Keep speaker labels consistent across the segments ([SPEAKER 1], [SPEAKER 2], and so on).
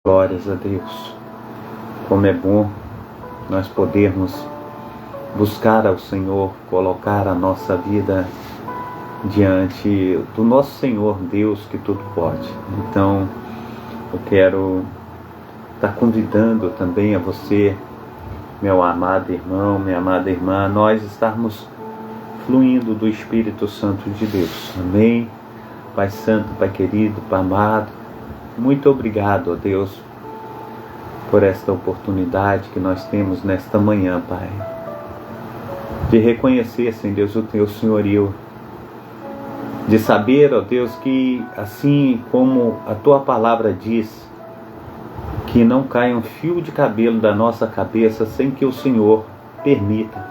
[SPEAKER 1] Glórias a Deus. Como é bom nós podermos buscar ao Senhor, colocar a nossa vida diante do nosso Senhor Deus que tudo pode. Então, eu quero estar convidando também a você, meu amado irmão, minha amada irmã, nós estarmos fluindo do Espírito Santo de Deus. Amém? Pai Santo, Pai querido, Pai amado, muito obrigado, ó Deus, por esta oportunidade que nós temos nesta manhã, Pai, de reconhecer, Senhor Deus, o Teu senhorio, de saber, ó Deus, que assim como a Tua palavra diz, que não caia um fio de cabelo da nossa cabeça sem que o Senhor permita.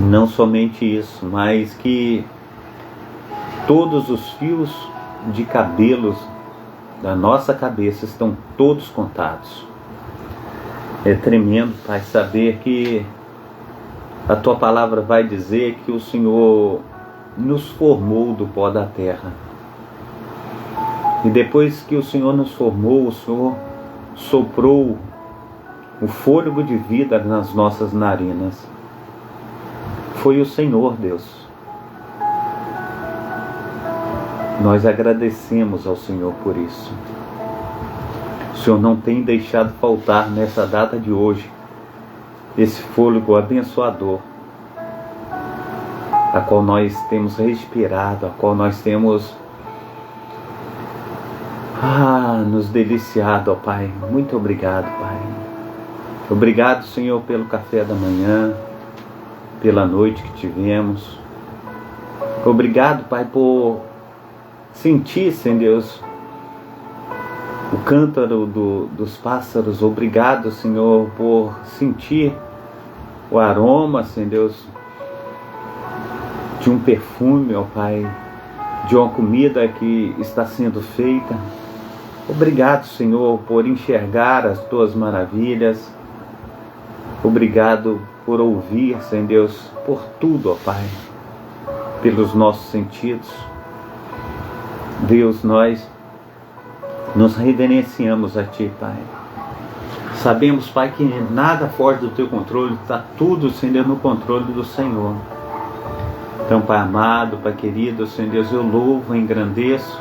[SPEAKER 1] Não somente isso, mas que todos os fios de cabelos da nossa cabeça estão todos contados. É tremendo, Pai, saber que a Tua palavra vai dizer que o Senhor nos formou do pó da terra. E depois que o Senhor nos formou, o Senhor soprou o fôlego de vida nas nossas narinas. Foi o Senhor, Deus. Nós agradecemos ao Senhor por isso. O Senhor não tem deixado faltar nessa data de hoje esse fôlego abençoador, a qual nós temos respirado, a qual nós temos nos deliciado, ó Pai. Muito obrigado, Pai. Obrigado, Senhor, pelo café da manhã, pela noite que tivemos. Obrigado, Pai, por sentir, Senhor Deus, o cântaro dos pássaros. Obrigado, Senhor, por sentir o aroma, Senhor Deus, de um perfume, ó Pai, de uma comida que está sendo feita. Obrigado, Senhor, por enxergar as Tuas maravilhas. Obrigado por ouvir, Senhor Deus, por tudo, ó Pai, pelos nossos sentidos. Deus, nós nos reverenciamos a Ti, Pai. Sabemos, Pai, que nada foge do Teu controle, está tudo, Senhor Deus, no controle do Senhor. Então, Pai amado, Pai querido, Senhor Deus, eu louvo, engrandeço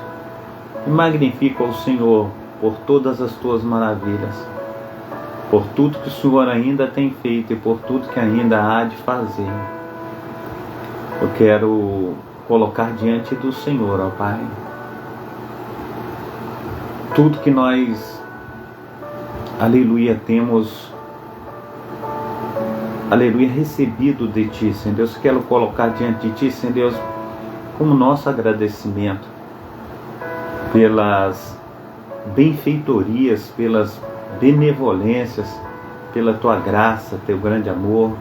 [SPEAKER 1] e magnifico ao Senhor por todas as Tuas maravilhas, por tudo que o Senhor ainda tem feito e por tudo que ainda há de fazer. Eu quero colocar diante do Senhor, ó Pai, tudo que nós, aleluia, temos, aleluia, recebido de Ti, Senhor Deus. Quero colocar diante de Ti, Senhor Deus, como nosso agradecimento pelas benfeitorias, pelas benevolências, pela Tua graça, Teu grande amor,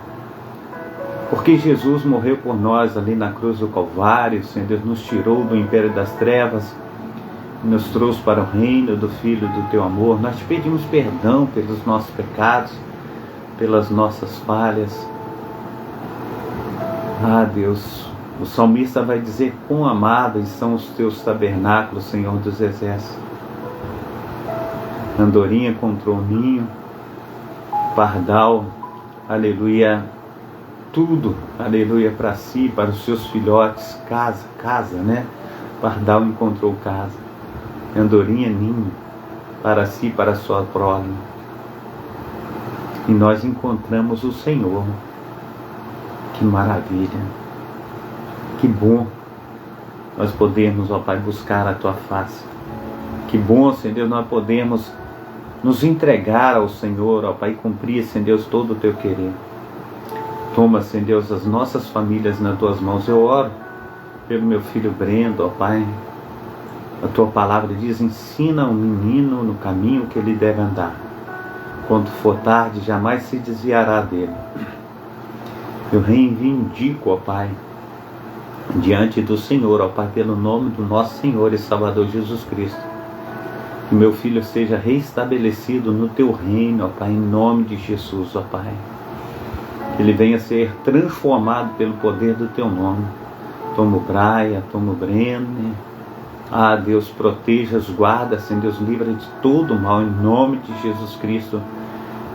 [SPEAKER 1] porque Jesus morreu por nós ali na cruz do Calvário, Senhor Deus, nos tirou do império das trevas, nos trouxe para o reino do Filho do Teu amor. Nós Te pedimos perdão pelos nossos pecados, pelas nossas falhas. Deus, o salmista vai dizer: quão amáveis são os Teus tabernáculos, Senhor dos exércitos. Andorinha contra o ninho, pardal, aleluia, tudo, aleluia, para si, para os seus filhotes, casa, né? Pardal encontrou casa, andorinha, ninho, para si, para a sua prole. E nós encontramos o Senhor. Que maravilha, que bom nós podemos, ó Pai, buscar a Tua face. Que bom, Senhor Deus, nós podemos nos entregar ao Senhor, ó Pai, e cumprir, Senhor Deus, todo o Teu querer. Toma, Senhor Deus, as nossas famílias nas Tuas mãos. Eu oro pelo meu filho Brendo, ó Pai. A Tua palavra diz: ensina o menino no caminho que ele deve andar. Quando for tarde, jamais se desviará dele. Eu reivindico, ó Pai, diante do Senhor, ó Pai, pelo nome do nosso Senhor e Salvador Jesus Cristo, que meu filho seja reestabelecido no Teu reino, ó Pai, em nome de Jesus, ó Pai. Que ele venha a ser transformado pelo poder do Teu nome. Toma o Braia, toma o Breno, Ah, Deus, proteja-os, guarda, Senhor Deus, livra de todo mal, em nome de Jesus Cristo.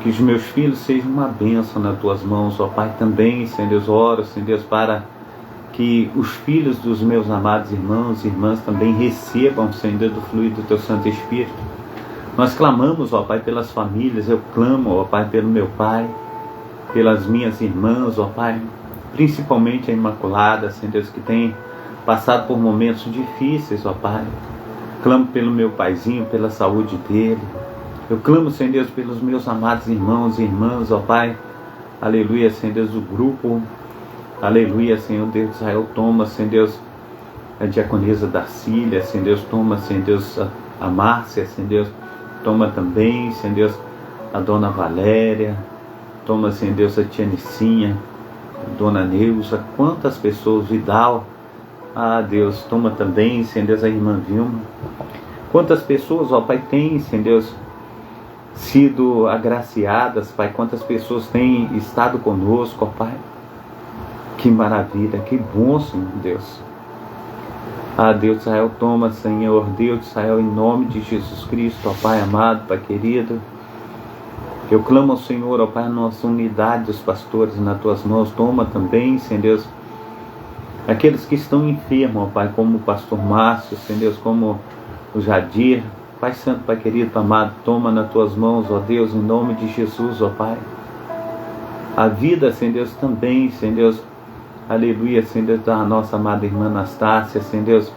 [SPEAKER 1] Que os meus filhos sejam uma bênção nas tuas mãos, ó Pai, também, Senhor Deus, oro, Senhor Deus, para que os filhos dos meus amados irmãos e irmãs também recebam, Senhor Deus, do fluido do teu Santo Espírito. Nós clamamos, ó Pai, pelas famílias, eu clamo, ó Pai, pelo meu pai, pelas minhas irmãs, ó Pai, principalmente a Imaculada, Senhor Deus, que tem passado por momentos difíceis, ó Pai. Clamo pelo meu paizinho, pela saúde dele. Eu clamo, Senhor Deus, pelos meus amados irmãos e irmãs, ó Pai. Aleluia, Senhor Deus, do grupo. Aleluia, Senhor Deus, Israel, toma, Senhor Deus, a diaconisa Darcília, Senhor Deus, toma, Senhor Deus, a Márcia, Senhor Deus, toma também, Senhor Deus, a Dona Valéria, toma, Senhor Deus, a Tia Nicinha, a Dona Neuza, quantas pessoas, Vidal, ah, Deus, toma também, Senhor Deus, a irmã Vilma, quantas pessoas, ó Pai, tem, Senhor Deus, sido agraciadas, Pai, quantas pessoas têm estado conosco, ó Pai. Que maravilha, que bom, Senhor Deus. Ah, Deus de Israel, toma, Senhor, Deus de Israel, em nome de Jesus Cristo, ó Pai amado, Pai querido. Eu clamo ao Senhor, ó Pai, a nossa unidade dos pastores nas tuas mãos. Toma também, Senhor Deus, aqueles que estão enfermos, ó Pai, como o pastor Márcio, Senhor Deus, como o Jadir. Pai Santo, Pai querido, amado, toma nas tuas mãos, ó Deus, em nome de Jesus, ó Pai. A vida, Senhor Deus, também, Senhor Deus, aleluia, Senhor Deus, da nossa amada irmã Anastácia, Senhor Deus,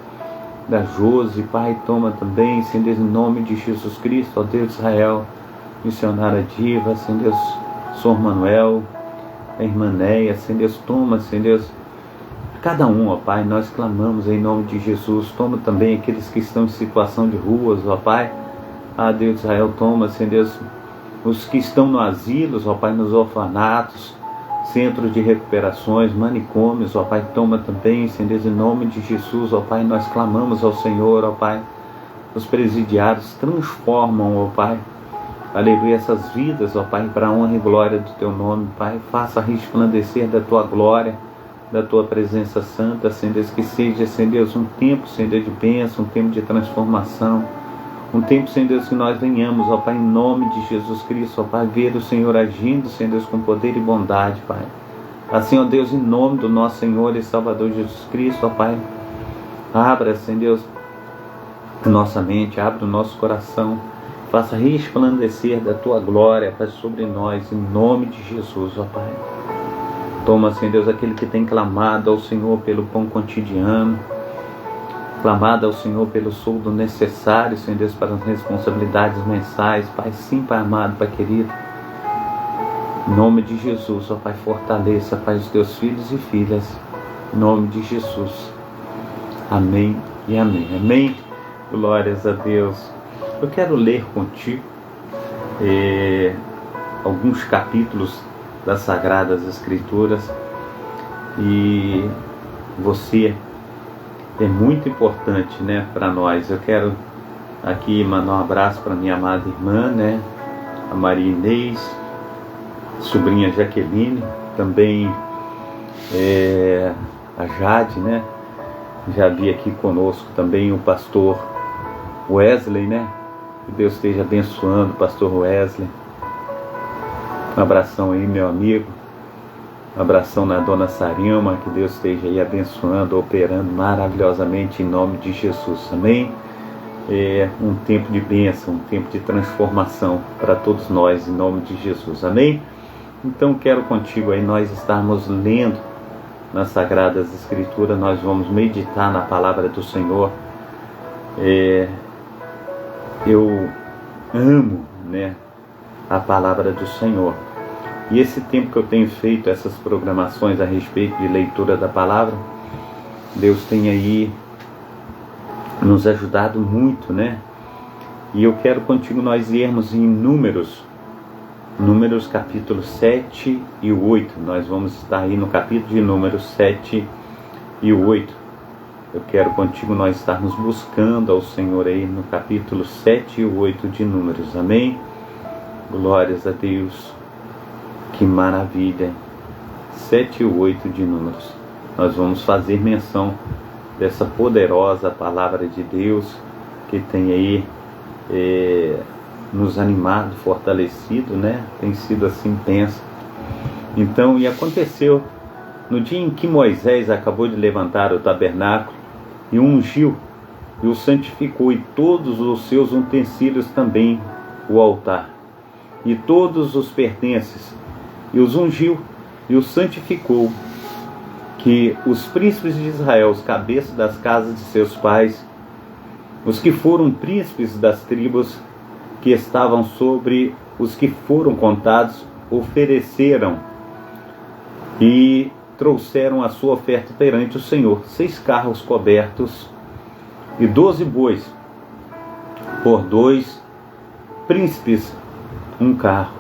[SPEAKER 1] da Josi, Pai, toma também, Senhor Deus, em nome de Jesus Cristo, ó Deus de Israel, missionária Diva, Senhor Deus, Sor Manuel, a irmã Neia, Senhor Deus, toma, Senhor Deus, cada um, ó Pai, nós clamamos em nome de Jesus. Toma também aqueles que estão em situação de ruas, ó Pai. Ah, Deus de Israel, toma, Senhor Deus, os que estão no asilos, ó Pai, nos orfanatos, centros de recuperações, manicômios, ó Pai, toma também, Senhor Deus, em nome de Jesus, ó Pai, nós clamamos ao Senhor, ó Pai. Os presidiários transformam, ó Pai, aleluia, essas vidas, ó Pai, para a honra e glória do Teu nome, Pai. Faça resplandecer da Tua glória, da Tua presença santa, Senhor Deus, que seja, Senhor Deus, um tempo, Senhor Deus, de bênção, um tempo de transformação, um tempo, Senhor Deus, que nós venhamos, ó Pai, em nome de Jesus Cristo, ó Pai, ver o Senhor agindo, Senhor Deus, com poder e bondade, Pai. Assim, ó Deus, em nome do nosso Senhor e Salvador Jesus Cristo, ó Pai, abra, Senhor Deus, nossa mente, abra o nosso coração, faça resplandecer da Tua glória, Pai, sobre nós, em nome de Jesus, ó Pai. Toma, Senhor Deus, aquele que tem clamado ao Senhor pelo pão cotidiano, clamado ao Senhor pelo soldo necessário, Senhor Deus, para as responsabilidades mensais, Pai, sim, Pai amado, Pai querido. Em nome de Jesus, ó Pai, fortaleça, Pai, os Teus filhos e filhas, em nome de Jesus. Amém e amém. Amém. Glórias a Deus. Eu quero ler contigo alguns capítulos das Sagradas Escrituras, e você é muito importante, né, para nós. Eu quero aqui mandar um abraço para minha amada irmã, né, a Maria Inês, sobrinha Jaqueline, também a Jade, né, já vi aqui conosco também o pastor Wesley, né, que Deus esteja abençoando o pastor Wesley. Um abração aí, meu amigo. Um abração na dona Sarilma, que Deus esteja aí abençoando, operando maravilhosamente em nome de Jesus. Amém? É um tempo de bênção, um tempo de transformação para todos nós em nome de Jesus. Amém? Então quero contigo aí nós estarmos lendo nas Sagradas Escrituras, nós vamos meditar na palavra do Senhor. Eu amo, né, a palavra do Senhor. E esse tempo que eu tenho feito essas programações a respeito de leitura da palavra, Deus tem aí nos ajudado muito, né? E eu quero contigo nós irmos em Números capítulo 7 e 8. Nós vamos estar aí no capítulo de Números 7 e 8. Eu quero contigo nós estarmos buscando ao Senhor aí no capítulo 7 e 8 de Números. Amém? Glórias a Deus. Que maravilha. 7 e 8 de Números. Nós vamos fazer menção dessa poderosa palavra de Deus que tem aí nos animado, fortalecido, né? Tem sido assim intensa. Então, e aconteceu no dia em que Moisés acabou de levantar o tabernáculo e o ungiu e o santificou, e todos os seus utensílios também, o altar e todos os pertences, e os ungiu e o santificou, que os príncipes de Israel, os cabeças das casas de seus pais, os que foram príncipes das tribos que estavam sobre os que foram contados, ofereceram e trouxeram a sua oferta perante o Senhor, 6 carros cobertos e 12 bois, por 2 príncipes um carro,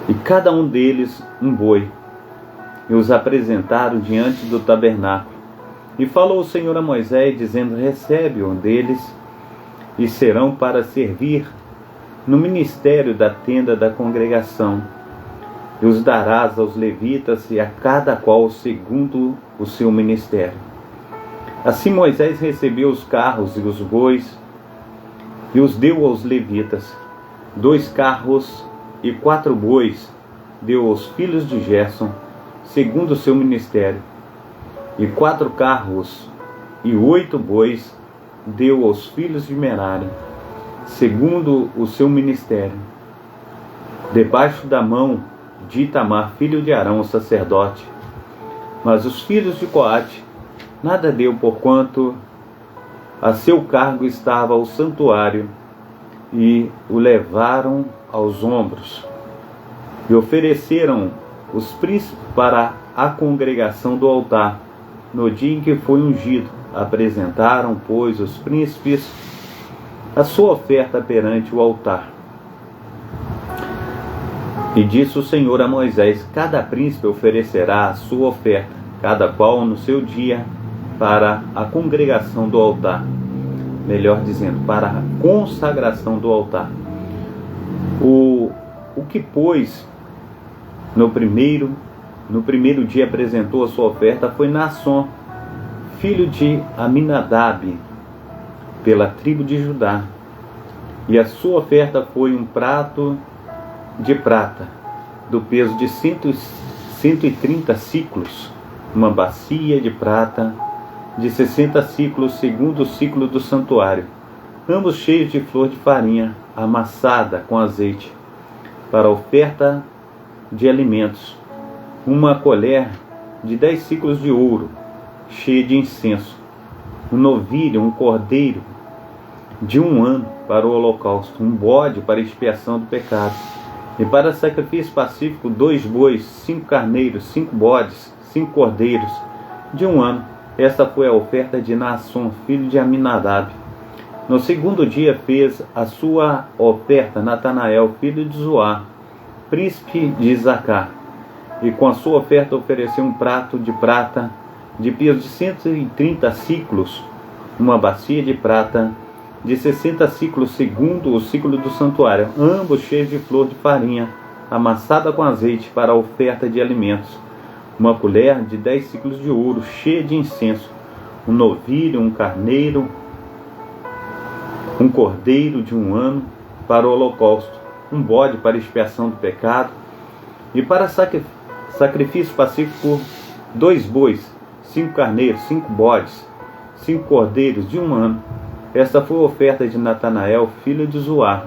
[SPEAKER 1] e cada um deles um boi, e os apresentaram diante do tabernáculo. E falou o Senhor a Moisés, dizendo: recebe um deles, e serão para servir no ministério da tenda da congregação, e os darás aos levitas, e a cada qual segundo o seu ministério. Assim Moisés recebeu os carros e os bois, e os deu aos levitas. 2 carros e 4 bois deu aos filhos de Gerson, segundo o seu ministério, e 4 carros e 8 bois deu aos filhos de Merari, segundo o seu ministério, debaixo da mão de Itamar, filho de Arão, o sacerdote. Mas os filhos de Coate nada deu, porquanto a seu cargo estava o santuário, e o levaram aos ombros. E ofereceram os príncipes para a congregação do altar, no dia em que foi ungido. Apresentaram, pois, os príncipes a sua oferta perante o altar. E disse o Senhor a Moisés: cada príncipe oferecerá a sua oferta, cada qual no seu dia, para a congregação do altar. Melhor dizendo, para a consagração do altar. O que, pois, no primeiro dia apresentou a sua oferta foi Naasson, filho de Aminadab, pela tribo de Judá. E a sua oferta foi um prato de prata, do peso de 130 siclos, uma bacia de prata de 60 ciclos, segundo o ciclo do santuário, ambos cheios de flor de farinha, amassada com azeite, para a oferta de alimentos, uma colher de 10 ciclos de ouro, cheia de incenso, um novilho, um cordeiro de 1 ano para o holocausto, um bode para a expiação do pecado, e para sacrifício pacífico 2 bois, 5 carneiros, 5 bodes, 5 cordeiros de 1 ano. Esta foi a oferta de Naasson, filho de Aminadab. No segundo dia fez a sua oferta Natanael, filho de Zoar, príncipe de Isacar, e com a sua oferta ofereceu um prato de prata de peso de 130 ciclos, uma bacia de prata de 60 ciclos, segundo o ciclo do santuário, ambos cheios de flor de farinha, amassada com azeite, para a oferta de alimentos, uma colher de 10 ciclos de ouro, cheia de incenso, um novilho, um carneiro, um cordeiro de 1 ano para o holocausto, um bode para expiação do pecado, e para sacrifício pacífico 2 bois, 5 carneiros, 5 bodes, 5 cordeiros de 1 ano. Esta foi a oferta de Natanael, filho de Zoar.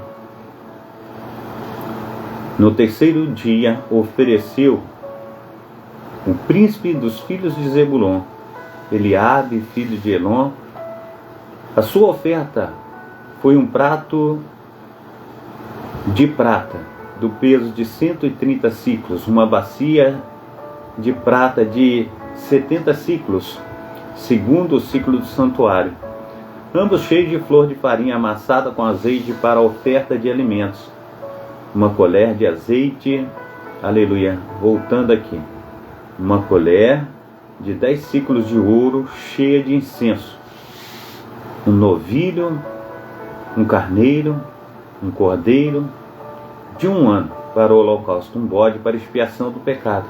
[SPEAKER 1] No terceiro dia ofereceu o príncipe dos filhos de Zebulon, Eliabe, filho de Elon. A sua oferta foi um prato de prata, do peso de 130 ciclos, uma bacia de prata de 70 ciclos, segundo o ciclo do santuário, ambos cheios de flor de farinha amassada com azeite para a oferta de alimentos, uma colher de azeite, aleluia, voltando aqui, uma colher de 10 ciclos de ouro cheia de incenso, um novilho, um carneiro, um cordeiro de 1 ano para o holocausto, um bode para expiação do pecado,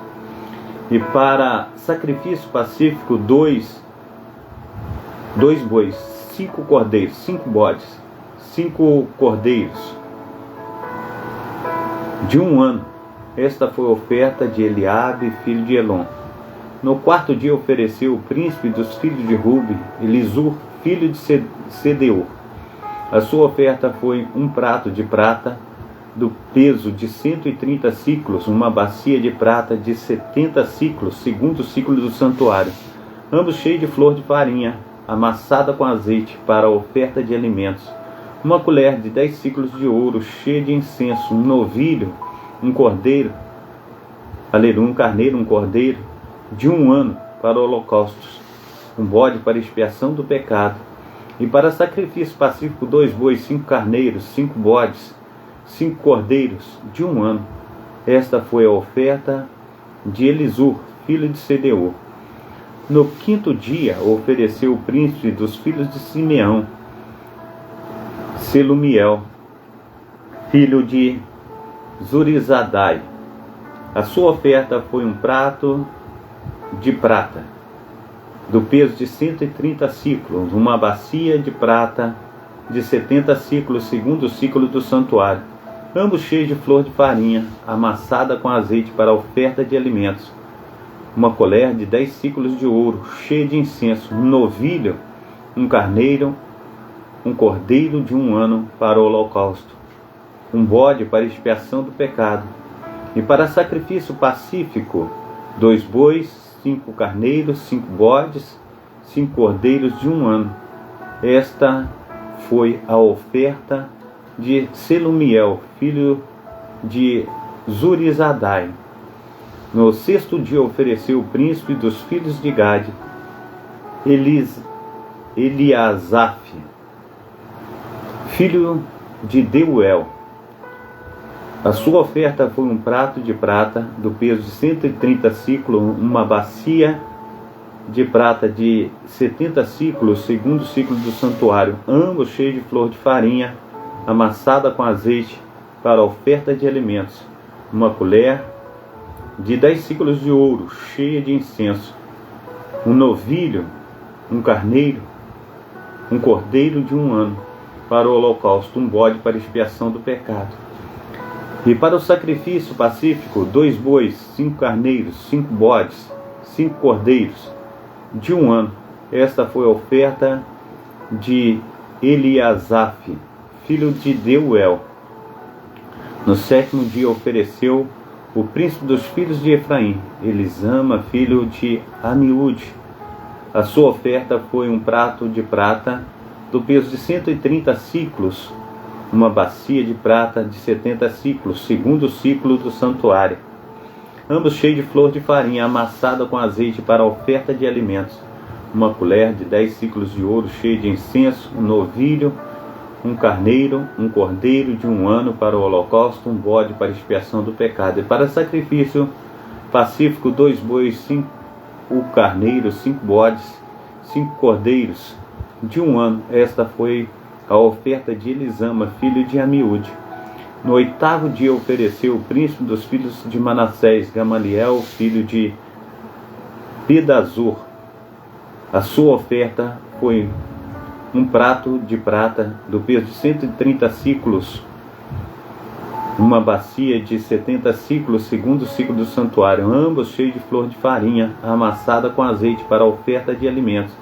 [SPEAKER 1] e para sacrifício pacífico 2 2 bois, 5 cordeiros, 5 bodes, 5 cordeiros de 1 ano. Esta foi a oferta de Eliabe, filho de Elon. No 4º dia ofereceu o príncipe dos filhos de Rubi, Elisur, filho de Sedeur. A sua oferta foi um prato de prata do peso de 130 siclos, uma bacia de prata de 70 siclos, segundo o ciclo do santuário, ambos cheios de flor de farinha, amassada com azeite, para a oferta de alimentos. Uma colher de 10 siclos de ouro, cheia de incenso, um novilho, um cordeiro, um carneiro, um cordeiro, de 1 ano, para holocaustos, um bode para expiação do pecado, e para sacrifício pacífico 2 bois, 5 carneiros, 5 bodes, 5 cordeiros, de 1 ano. Esta foi a oferta de Elisur, filho de Sedeur. No 5º dia ofereceu o príncipe dos filhos de Simeão, Selumiel, filho de Zurizadai. A sua oferta foi um prato de prata, do peso de 130 siclos, uma bacia de prata de 70 siclos, segundo o ciclo do santuário, ambos cheios de flor de farinha, amassada com azeite para a oferta de alimentos. Uma colher de 10 siclos de ouro, cheia de incenso, um novilho, um carneiro, um cordeiro de 1 ano para o holocausto, um bode para expiação do pecado, e para sacrifício pacífico 2 bois, 5 carneiros, 5 bodes, 5 cordeiros de 1 ano. Esta foi a oferta de Selumiel, filho de Zurizadai. No 6º dia ofereceu o príncipe dos filhos de Gade, Eliasaf, filho de Deuel. A sua oferta foi um prato de prata do peso de 130 siclos, uma bacia de prata de 70 siclos, segundo o ciclo do santuário, ambos cheios de flor de farinha, amassada com azeite para a oferta de alimentos. Uma colher de 10 siclos de ouro, cheia de incenso. Um novilho, um carneiro, um cordeiro de 1 ano para o holocausto, um bode para expiação do pecado. E para o sacrifício pacífico 2 bois, 5 carneiros, 5 bodes, 5 cordeiros de 1 ano. Esta foi a oferta de Eliasaf, filho de Deuel. No 7º dia ofereceu o príncipe dos filhos de Efraim, Elisama, filho de Amiúde. A sua oferta foi um prato de prata do peso de 130 siclos, uma bacia de prata de 70 siclos, segundo o ciclo do santuário, ambos cheios de flor de farinha, amassada com azeite para a oferta de alimentos. Uma colher de 10 siclos de ouro, cheia de incenso, um novilho, um carneiro, um cordeiro de 1 ano para o holocausto, um bode para expiação do pecado. E para sacrifício pacífico 2 bois, 5 carneiros, 5 bodes, 5 cordeiros de 1 ano. Esta foi a oferta de Elisama, filho de Amiúde. No 8º dia ofereceu o príncipe dos filhos de Manassés, Gamaliel, filho de Pedazur. A sua oferta foi um prato de prata do peso de 130 siclos, uma bacia de 70 siclos, segundo o ciclo do santuário, ambos cheios de flor de farinha, amassada com azeite para a oferta de alimentos.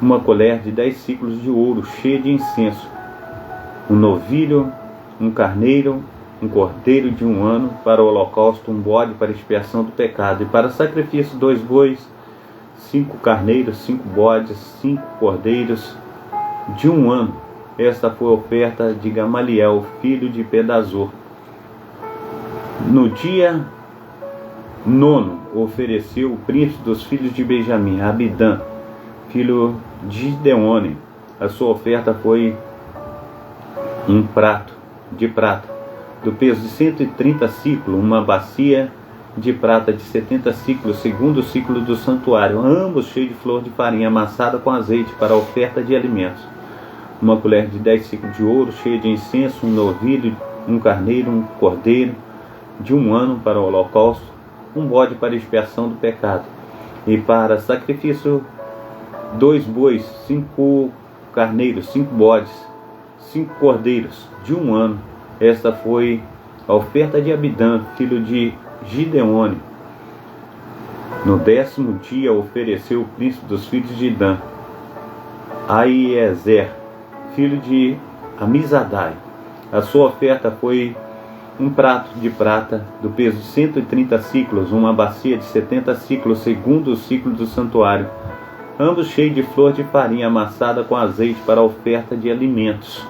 [SPEAKER 1] Uma colher de 10 siclos de ouro, cheia de incenso. Um novilho, um carneiro, um cordeiro de 1 ano para o holocausto, um bode para expiação do pecado. E para sacrifício 2 bois, 5 carneiros, 5 bodes, 5 cordeiros de 1 ano. Esta foi a oferta de Gamaliel, filho de Pedazur. No dia 9º ofereceu o príncipe dos filhos de Benjamim, Abidã, filho de Gideone. A sua oferta foi um prato de prata do peso de 130 siclos, uma bacia de prata de 70 siclos, segundo o ciclo do santuário, ambos cheios de flor de farinha, amassada com azeite para a oferta de alimentos. Uma colher de 10 siclos de ouro, cheia de incenso, um novilho, um carneiro, um cordeiro de 1 ano para o holocausto, um bode para expiação do pecado. E para sacrifício 2 bois, 5 carneiros, 5 bodes, 5 cordeiros de 1 ano. Esta foi a oferta de Abidã, filho de Gideone. No 10º dia ofereceu o príncipe dos filhos de Dan, Aiezer, filho de Amizadai. A sua oferta foi um prato de prata do peso de 130 ciclos, uma bacia de 70 ciclos, segundo o ciclo do santuário, ambos cheios de flor de farinha amassada com azeite para a oferta de alimentos.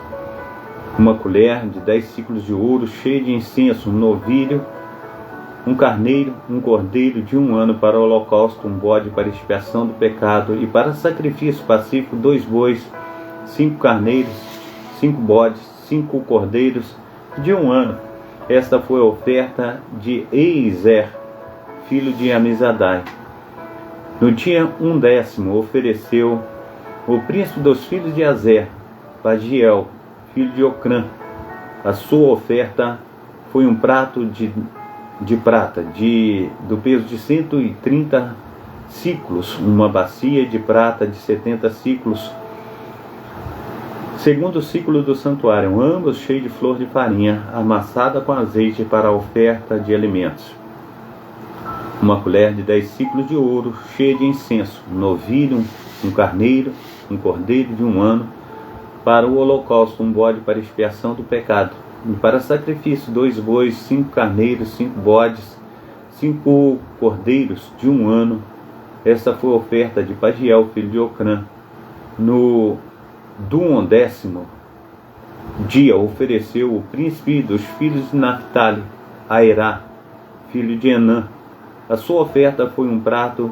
[SPEAKER 1] Uma colher de 10 ciclos de ouro, cheia de incenso, um novilho, um carneiro, um cordeiro de 1 ano para o holocausto, um bode para expiação do pecado, e para sacrifício pacífico 2 bois, 5 carneiros, 5 bodes, 5 cordeiros de 1 ano. Esta foi a oferta de Eizer, filho de Amizadai. No dia 10º ofereceu o príncipe dos filhos de Azer, Pagiel, filho de Ocrã. A sua oferta foi um prato de prata do peso de 130 ciclos, uma bacia de prata de 70 ciclos, segundo o ciclo do santuário, ambos cheios de flor de farinha, amassada com azeite para a oferta de alimentos. Uma colher de 10 ciclos de ouro, cheia de incenso, um novilho, um carneiro, um cordeiro de 1 ano, para o holocausto, um bode para expiação do pecado, e para sacrifício 2 bois, 5 carneiros, 5 bodes, 5 cordeiros de 1 ano. Esta foi a oferta de Pagiel, filho de Ocrã. No 10º dia ofereceu o príncipe dos filhos de Naphtali, Aerá, filho de Enã. A sua oferta foi um prato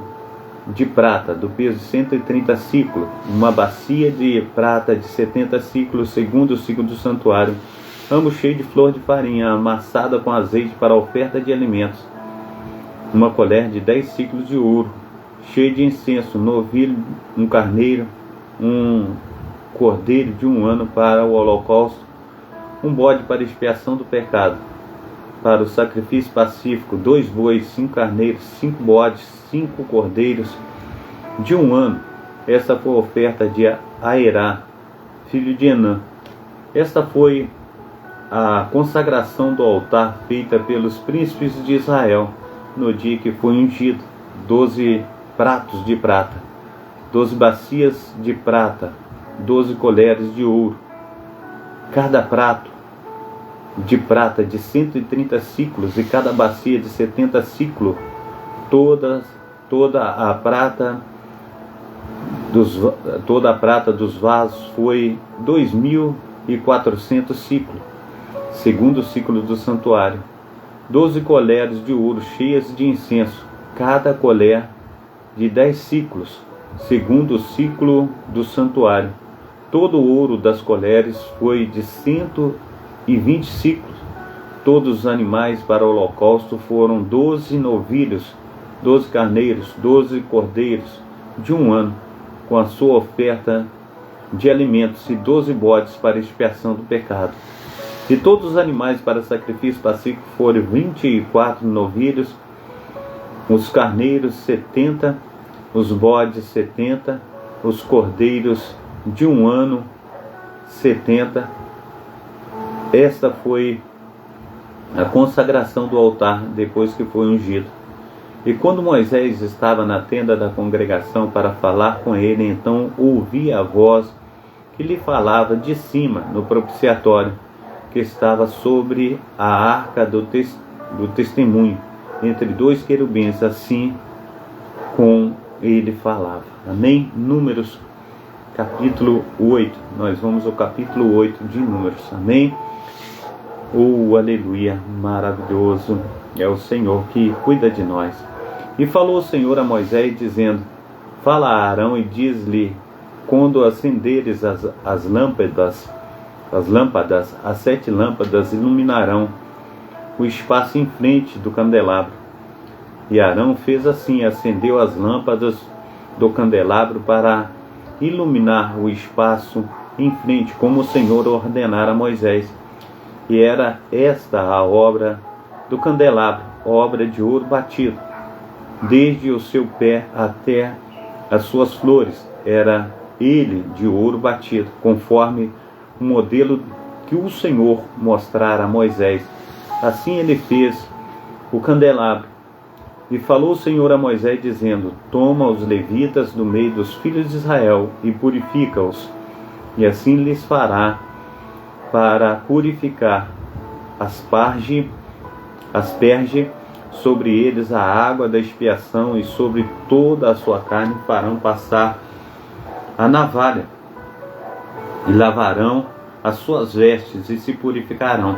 [SPEAKER 1] de prata do peso de 130 ciclos, uma bacia de prata de 70 ciclos, segundo o ciclo do santuário, ambos cheios de flor de farinha amassada com azeite para a oferta de alimentos. Uma colher de 10 ciclos de ouro, cheia de incenso, um novilho, um carneiro, um cordeiro de 1 ano para o holocausto, um bode para expiação do pecado, para o sacrifício pacífico 2 bois, 5 carneiros, 5 bodes, 5 cordeiros de 1 ano. Esta foi a oferta de Aerá, filho de Enã. Esta foi a consagração do altar feita pelos príncipes de Israel no dia que foi ungido: 12 pratos de prata, 12 bacias de prata, 12 colheres de ouro, cada prato de prata de 130 ciclos e cada bacia de 70 ciclos. Toda a prata dos vasos foi 2.400 ciclos, segundo o ciclo do santuário. 12 colheres de ouro cheias de incenso, cada colher de 10 ciclos, segundo o ciclo do santuário. Todo o ouro das colheres foi de 120 ciclos. Todos os animais para o holocausto foram 12 novilhos, 12 carneiros, 12 cordeiros de 1 ano, com a sua oferta de alimentos, e 12 bodes para expiação do pecado. De todos os animais para sacrifício pacífico foram 24 novilhos, os carneiros 70, os bodes 70, os cordeiros de 1 ano 70. Esta foi a consagração do altar depois que foi ungido. E quando Moisés estava na tenda da congregação para falar com ele, então ouvi a voz que lhe falava de cima, no propiciatório, que estava sobre a arca do testemunho, entre 2 querubins, assim com ele falava. Amém? Números, capítulo 8. Nós vamos ao capítulo 8 de Números. Amém? Oh, aleluia, maravilhoso é o Senhor que cuida de nós. E falou o Senhor a Moisés, dizendo: fala a Arão e diz-lhe: quando acenderes as lâmpadas, as 7 lâmpadas iluminarão o espaço em frente do candelabro. E Arão fez assim, acendeu as lâmpadas do candelabro para iluminar o espaço em frente, como o Senhor ordenara a Moisés. E era esta a obra do candelabro, obra de ouro batido, desde o seu pé até as suas flores, era ele de ouro batido, conforme o modelo que o Senhor mostrara a Moisés. Assim ele fez o candelabro. E falou o Senhor a Moisés, dizendo: toma os levitas do meio dos filhos de Israel e purifica-os, e assim lhes fará para purificar. Asperge sobre eles a água da expiação, e sobre toda a sua carne farão passar a navalha, e lavarão as suas vestes e se purificarão.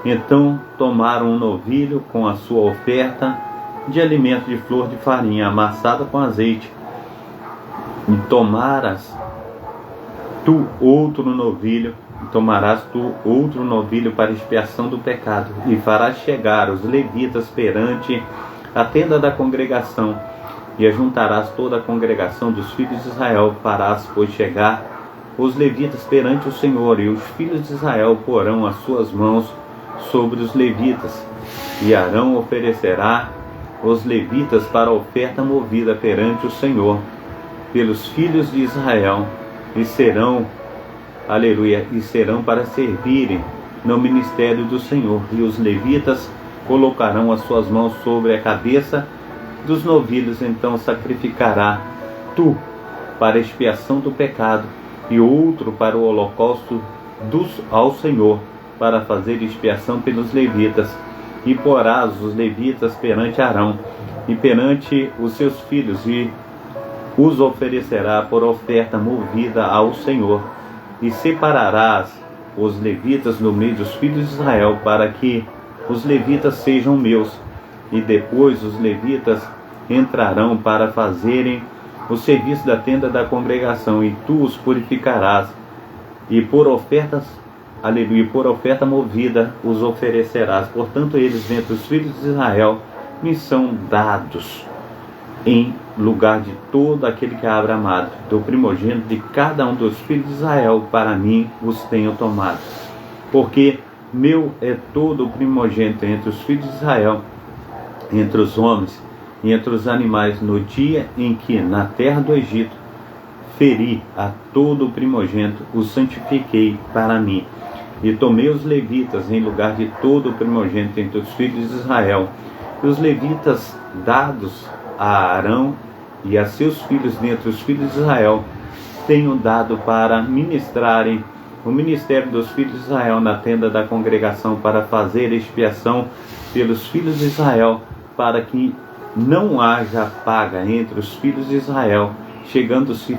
[SPEAKER 1] Então tomaram um novilho com a sua oferta de alimento de flor de farinha amassada com azeite, e tomarás tu outro novilho para expiação do pecado, e farás chegar os levitas perante a tenda da congregação, e ajuntarás toda a congregação dos filhos de Israel. Farás, pois, chegar os levitas perante o Senhor, e os filhos de Israel porão as suas mãos sobre os levitas, e Arão oferecerá os levitas para a oferta movida perante o Senhor pelos filhos de Israel, e serão para servirem no ministério do Senhor. E os levitas colocarão as suas mãos sobre a cabeça dos novilhos. Então sacrificará tu para a expiação do pecado, e outro para o holocausto ao Senhor, para fazer expiação pelos levitas. E porás os levitas perante Arão e perante os seus filhos, e os oferecerá por oferta movida ao Senhor. E separarás os levitas no meio dos filhos de Israel, para que os levitas sejam meus. E depois os levitas entrarão para fazerem o serviço da tenda da congregação, e tu os purificarás, e por oferta movida os oferecerás. Portanto, eles dentre os filhos de Israel me são dados, em lugar de todo aquele que abra a madre. Do primogênito de cada um dos filhos de Israel, para mim os tenho tomado. Porque meu é todo o primogênito entre os filhos de Israel, entre os homens e entre os animais. No dia em que na terra do Egito feri a todo o primogênito, o santifiquei para mim. E tomei os levitas em lugar de todo o primogênito entre os filhos de Israel. E os levitas dados a Arão e a seus filhos dentre os filhos de Israel, tenho dado para ministrarem o ministério dos filhos de Israel na tenda da congregação, para fazer expiação pelos filhos de Israel, para que não haja paga entre os filhos de Israel, chegando-se,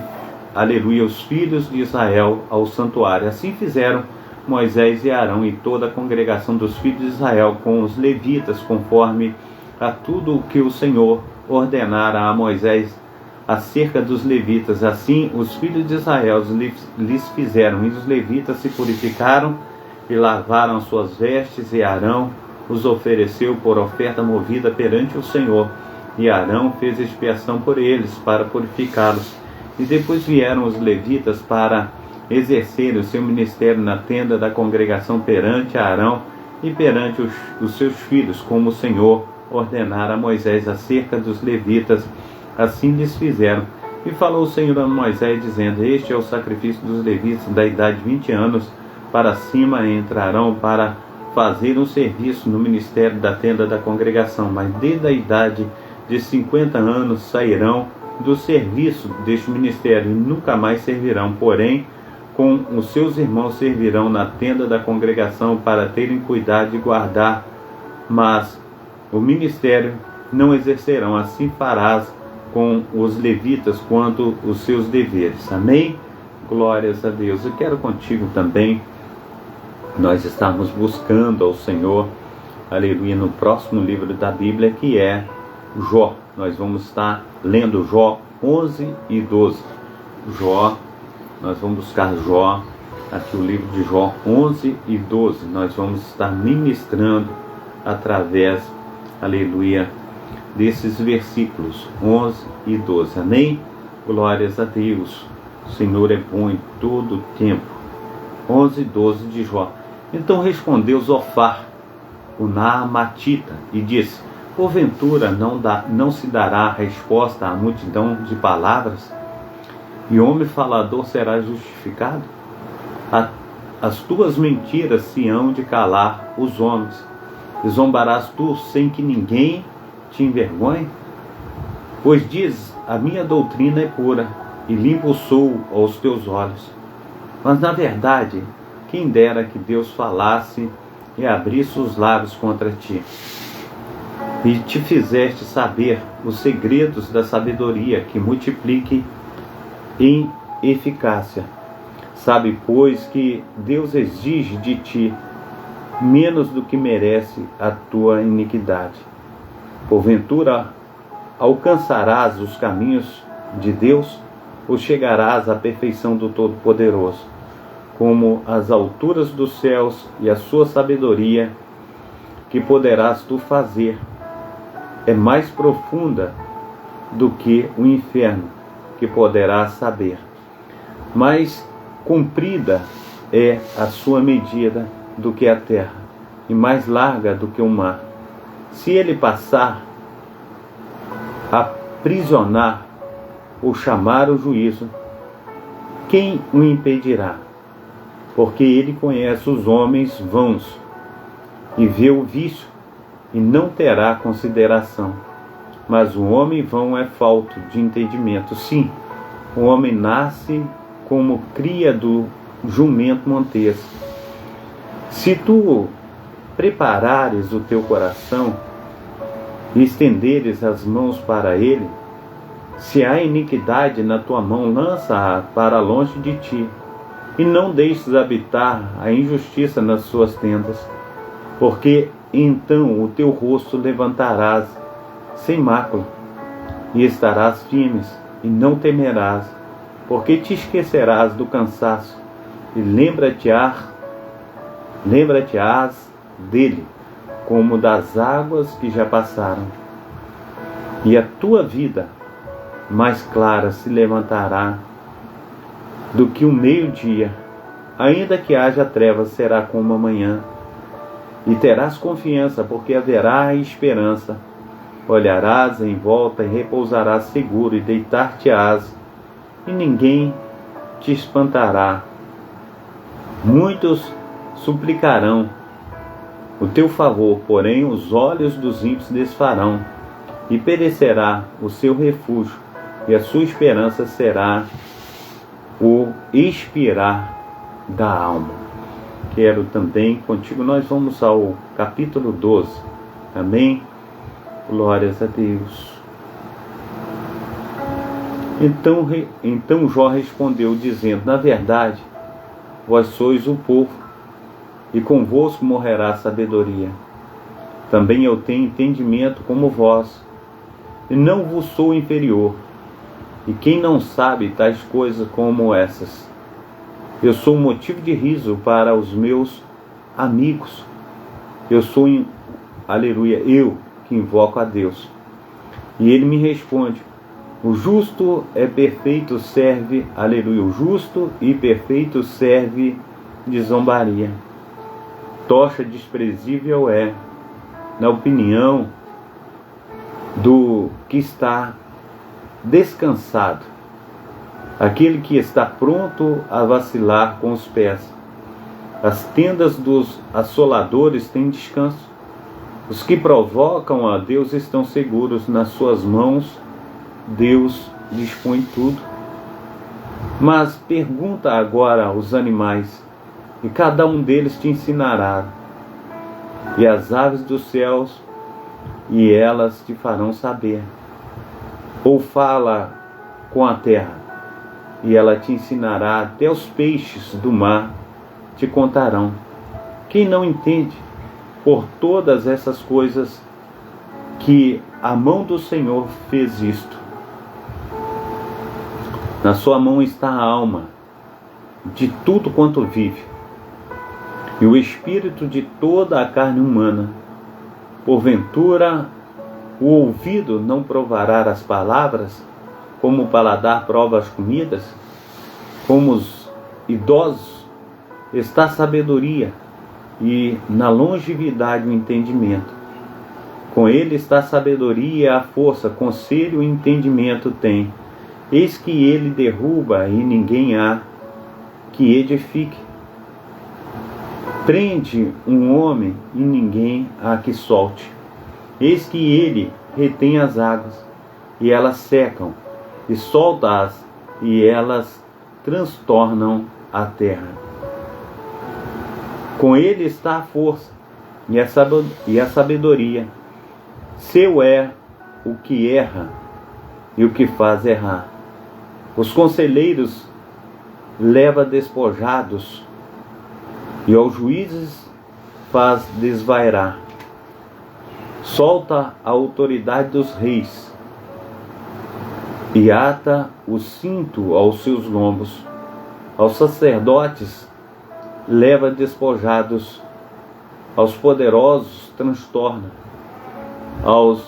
[SPEAKER 1] os filhos de Israel ao santuário. Assim fizeram Moisés e Arão e toda a congregação dos filhos de Israel com os levitas, conforme a tudo o que o Senhor ordenara a Moisés acerca dos levitas. Assim os filhos de Israel lhes fizeram, e os levitas se purificaram e lavaram suas vestes, e Arão os ofereceu por oferta movida perante o Senhor. E Arão fez expiação por eles, para purificá-los. E depois vieram os levitas para exercer o seu ministério na tenda da congregação perante Arão e perante os seus filhos, como o Senhor ordenara a Moisés acerca dos levitas. Assim lhes fizeram. E falou o Senhor a Moisés, dizendo: este é o sacrifício dos levitas da idade de 20 anos para cima, entrarão para fazer um serviço no ministério da tenda da congregação, mas desde a idade de 50 anos sairão do serviço deste ministério e nunca mais servirão. Porém, com os seus irmãos servirão na tenda da congregação, para terem cuidado de guardar, mas o ministério não exercerão. Assim farás com os levitas quanto os seus deveres. Amém? Glórias a Deus. Eu quero contigo também, nós estamos buscando ao Senhor, aleluia, no próximo livro da Bíblia, que é Jó. Nós vamos estar lendo Jó 11 e 12. Nós vamos buscar Jó, aqui o livro de Jó 11 e 12. Nós vamos estar ministrando através, aleluia, desses versículos 11 e 12. Amém? Glórias a Deus. O Senhor é bom em todo o tempo. 11 e 12 de Jó. Então respondeu Zofar, o Naamatita, e disse: porventura não se dará resposta à multidão de palavras? e homem falador será justificado? As tuas mentiras se hão de calar os homens, e zombarás tu sem que ninguém te envergonhe? Pois diz, a minha doutrina é pura, e limpo sou aos teus olhos. Mas na verdade, quem dera que Deus falasse e abrisse os lábios contra ti, e te fizeste saber os segredos da sabedoria, que multiplique em eficácia. Sabe, pois, que Deus exige de ti menos do que merece a tua iniquidade. Porventura, alcançarás os caminhos de Deus, ou chegarás à perfeição do Todo-Poderoso? Como as alturas dos céus e a sua sabedoria, que poderás tu fazer, é mais profunda do que o inferno, que poderás saber. Mais comprida é a sua medida do que a terra, e mais larga do que o mar. Se ele passar a aprisionar ou chamar o juízo, quem o impedirá? Porque ele conhece os homens vãos, e vê o vício, e não terá consideração. Mas o homem vão é falto de entendimento. Sim, o homem nasce como cria do jumento montesa. Se tu preparares o teu coração e estenderes as mãos para ele, se há iniquidade na tua mão, lança-a para longe de ti, e não deixes habitar a injustiça nas suas tendas, porque então o teu rosto levantarás sem mácula, e estarás firmes, e não temerás, porque te esquecerás do cansaço, e lembra-te-ás dele, como das águas que já passaram. E a tua vida mais clara se levantará do que o meio-dia, ainda que haja trevas, será como amanhã. E terás confiança, porque haverá esperança. Olharás em volta e repousarás seguro, e deitar-te-ás, e ninguém te espantará. Muitos suplicarão o teu favor, porém os olhos dos ímpios desfarão, e perecerá o seu refúgio, e a sua esperança será o expirar da alma. Quero também, contigo, nós vamos ao capítulo 12. Amém? Glórias a Deus. Então Jó respondeu, dizendo, na verdade, vós sois o povo, e convosco morrerá a sabedoria. Também eu tenho entendimento como vós, e não vos sou inferior. E quem não sabe tais coisas como essas? Eu sou um motivo de riso para os meus amigos. Eu sou, aleluia, eu que invoco a Deus. E ele me responde, o justo é perfeito, serve, aleluia, o justo e perfeito serve de zombaria. Tocha desprezível é, na opinião do que está descansado, aquele que está pronto a vacilar com os pés. As tendas dos assoladores têm descanso. Os que provocam a Deus estão seguros. Nas suas mãos Deus dispõe tudo. Mas pergunta agora aos animais, e cada um deles te ensinará, e as aves dos céus, e elas te farão saber. Ou fala com a terra, e ela te ensinará, até os peixes do mar te contarão. Quem não entende, por todas essas coisas, que a mão do Senhor fez isto? Na sua mão está a alma de tudo quanto vive, e o espírito de toda a carne humana. Porventura, o ouvido não provará as palavras, como o paladar prova as comidas? Como os idosos está a sabedoria, e na longevidade o entendimento. Com ele está a sabedoria e a força, conselho e entendimento tem. Eis que ele derruba e ninguém há que edifique. Prende um homem e ninguém há que solte. Eis que ele retém as águas, e elas secam, e solta-as, e elas transtornam a terra. Com ele está a força e a sabedoria. Seu é o que erra e o que faz errar. Os conselheiros leva despojados, e aos juízes faz desvairar. Solta a autoridade dos reis, e ata o cinto aos seus lombos. Aos sacerdotes leva despojados, aos poderosos transtorna, aos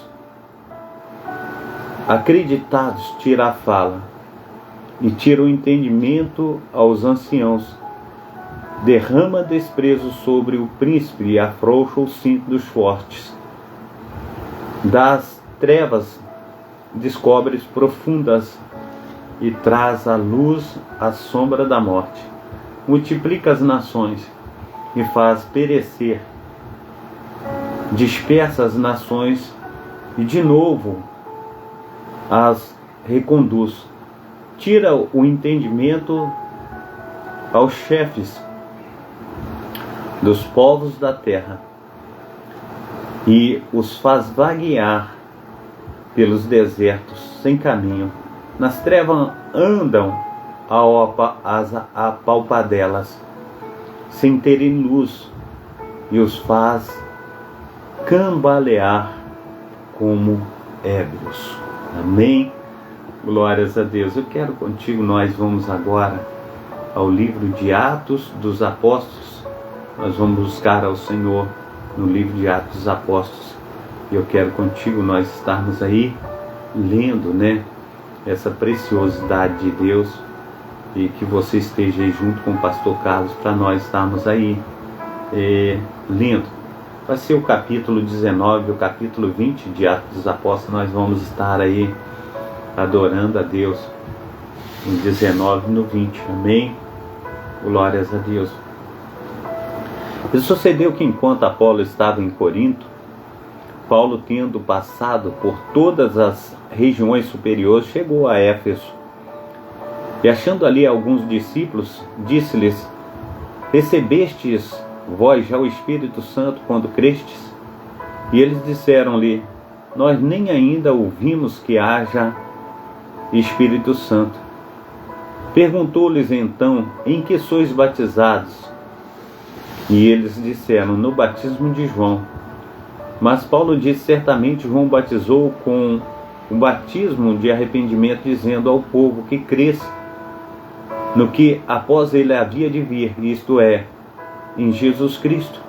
[SPEAKER 1] acreditados tira a fala, e tira o entendimento aos anciãos. Derrama desprezo sobre o príncipe e afrouxa o cinto dos fortes. Das trevas descobres profundas e traz à luz a sombra da morte. Multiplica as nações e faz perecer. Dispersa as nações e de novo as reconduz. Tira o entendimento aos chefes dos povos da terra e os faz vaguear pelos desertos sem caminho. Nas trevas andam às apalpadelas sem terem luz, e os faz cambalear como ébrios. Amém? Glórias a Deus. Eu quero contigo, nós vamos agora ao livro de Atos dos Apóstolos. Nós vamos buscar ao Senhor no livro de Atos dos Apóstolos. E eu quero contigo nós estarmos aí lendo, essa preciosidade de Deus, e que você esteja aí junto com o pastor Carlos para nós estarmos aí lendo. Vai ser o capítulo 19, o capítulo 20 de Atos dos Apóstolos. Nós vamos estar aí adorando a Deus no 19 e no 20. Amém? Glórias a Deus. E sucedeu que enquanto Apolo estava em Corinto, Paulo, tendo passado por todas as regiões superiores, chegou a Éfeso. E achando ali alguns discípulos, disse-lhes: recebestes vós já o Espírito Santo quando crestes? E eles disseram-lhe: nós nem ainda ouvimos que haja Espírito Santo. Perguntou-lhes então: em que sois batizados? E eles disseram: no batismo de João. Mas Paulo disse: certamente João batizou com o batismo de arrependimento, dizendo ao povo que cresce no que após ele havia de vir, isto é, em Jesus Cristo.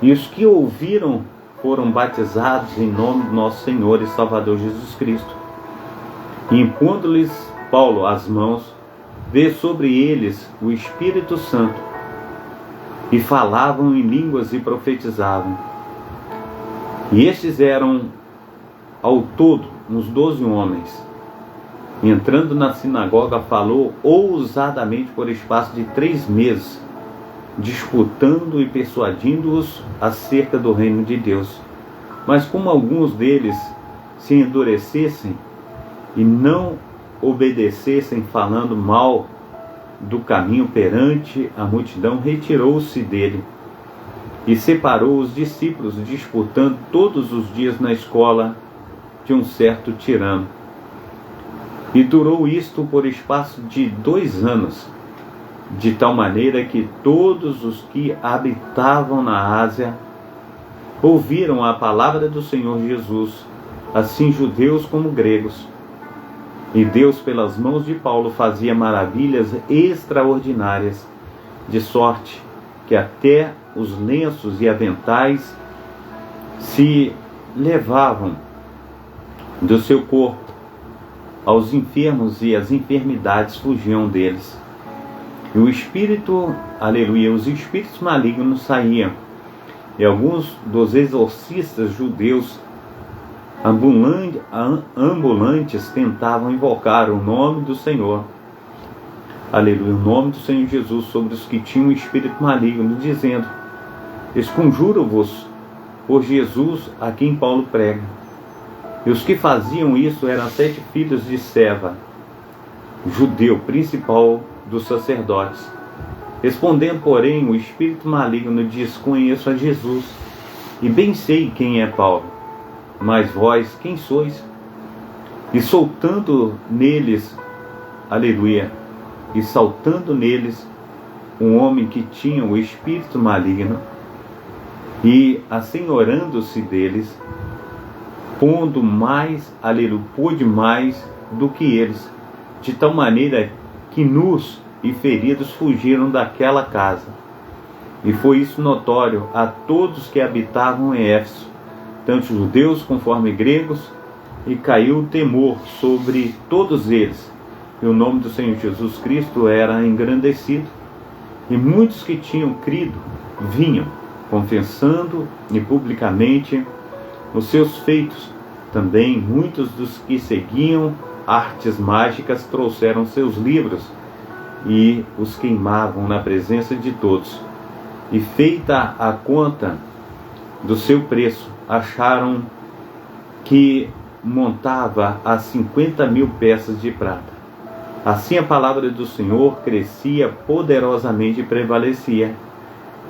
[SPEAKER 1] E os que ouviram foram batizados em nome do nosso Senhor e Salvador Jesus Cristo. E impondo-lhes Paulo as mãos, veio sobre eles o Espírito Santo, e falavam em línguas e profetizavam. E estes eram ao todo uns 12 homens. E entrando na sinagoga, falou ousadamente por espaço de 3 meses, disputando e persuadindo-os acerca do reino de Deus. Mas como alguns deles se endurecessem e não obedecessem, falando mal do caminho perante a multidão, retirou-se dele e separou os discípulos, disputando todos os dias na escola de um certo tirano. E durou isto por espaço de 2 anos, de tal maneira que todos os que habitavam na Ásia ouviram a palavra do Senhor Jesus, assim judeus como gregos. E Deus, pelas mãos de Paulo, fazia maravilhas extraordinárias, de sorte que até os lenços e aventais se levavam do seu corpo aos enfermos, e as enfermidades fugiam deles. E o espírito, aleluia, os espíritos malignos saíam. E alguns dos exorcistas judeus ambulantes tentavam invocar o nome do Senhor, aleluia, o nome do Senhor Jesus sobre os que tinham um espírito maligno, dizendo: esconjuro-vos por Jesus a quem Paulo prega. E os que faziam isso eram 7 filhos de Seva, judeu principal dos sacerdotes. Respondendo, porém, o espírito maligno diz: conheço a Jesus, e bem sei quem é Paulo, mas vós quem sois? E soltando neles, aleluia, e saltando neles um homem que tinha o espírito maligno, e assenhorando-se deles, pondo mais, aleluia, pôde mais do que eles, de tal maneira que nus e feridos fugiram daquela casa. E foi isso notório a todos que habitavam em Éfeso, tanto judeus conforme gregos, e caiu o temor sobre todos eles, e o nome do Senhor Jesus Cristo era engrandecido, e muitos que tinham crido vinham, confessando e publicamente os seus feitos. Também muitos dos que seguiam artes mágicas trouxeram seus livros e os queimavam na presença de todos. E feita a conta do seu preço, acharam que montava a 50.000 peças de prata. Assim a palavra do Senhor crescia poderosamente e prevalecia.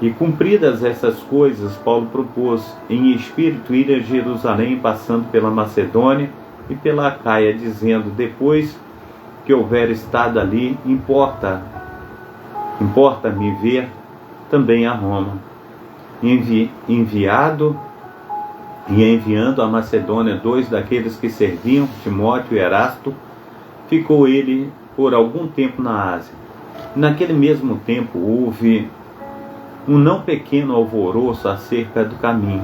[SPEAKER 1] E cumpridas essas coisas, Paulo propôs em espírito ir a Jerusalém, passando pela Macedônia e pela Acaia, dizendo: depois que houver estado ali, importa-me ver também a Roma. Enviando a Macedônia 2 daqueles que serviam, Timóteo e Erasto, ficou ele por algum tempo na Ásia. Naquele mesmo tempo houve um não pequeno alvoroço acerca do caminho,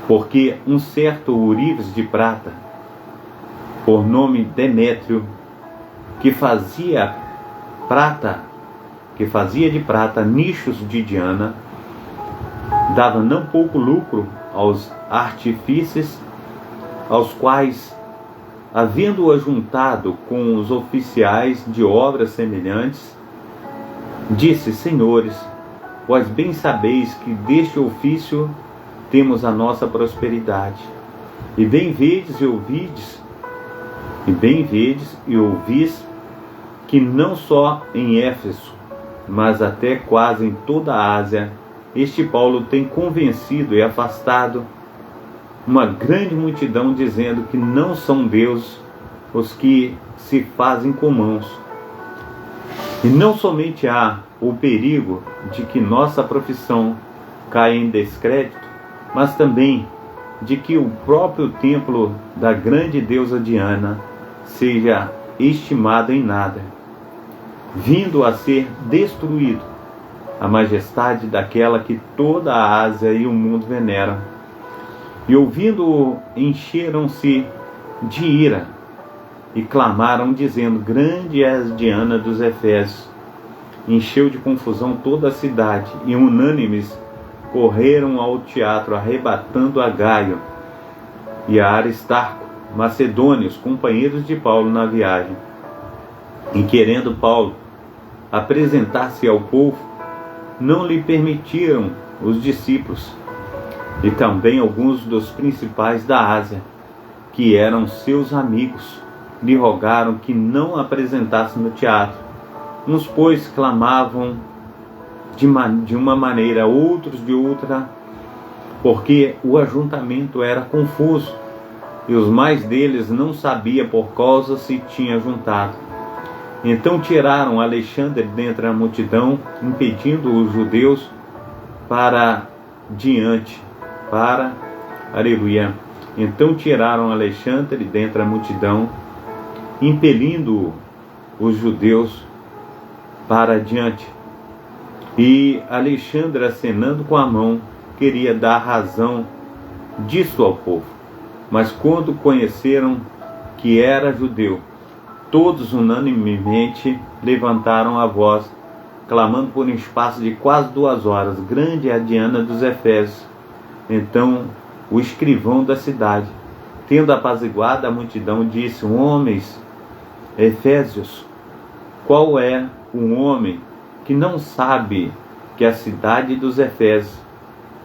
[SPEAKER 1] porque um certo ourives de prata, por nome Demétrio, que fazia de prata nichos de Diana, dava não pouco lucro aos artífices, aos quais, havendo-o ajuntado com os oficiais de obras semelhantes, disse: senhores, vós bem sabeis que deste ofício temos a nossa prosperidade. E bem vedes e ouvis que não só em Éfeso, mas até quase em toda a Ásia, este Paulo tem convencido e afastado uma grande multidão, dizendo que não são deuses os que se fazem com mãos. E não somente há o perigo de que nossa profissão caia em descrédito, mas também de que o próprio templo da grande deusa Diana seja estimado em nada, vindo a ser destruído a majestade daquela que toda a Ásia e o mundo veneram. E ouvindo-o, encheram-se de ira e clamaram, dizendo: grande é a Diana dos Efésios. Encheu de confusão toda a cidade, e unânimes correram ao teatro, arrebatando a Gaio e a Aristarco, macedônios, companheiros de Paulo na viagem. E querendo Paulo apresentar-se ao povo, não lhe permitiram os discípulos. E também alguns dos principais da Ásia, que eram seus amigos, lhe rogaram que não apresentasse no teatro. Uns, pois, clamavam de uma maneira, outros de outra, porque o ajuntamento era confuso, e os mais deles não sabiam por causa se tinha juntado. Então tiraram Alexandre dentre a multidão, impedindo os judeus aleluia. Então tiraram Alexandre dentre a multidão, impelindo os judeus para adiante. E Alexandre, acenando com a mão, queria dar razão disso ao povo. Mas quando conheceram que era judeu, todos unanimemente levantaram a voz, clamando por um espaço de quase 2 horas: grande é a Diana dos Efésios. Então o escrivão da cidade, tendo apaziguado a multidão, disse: homens Efésios, qual é um homem que não sabe que a cidade dos Efésios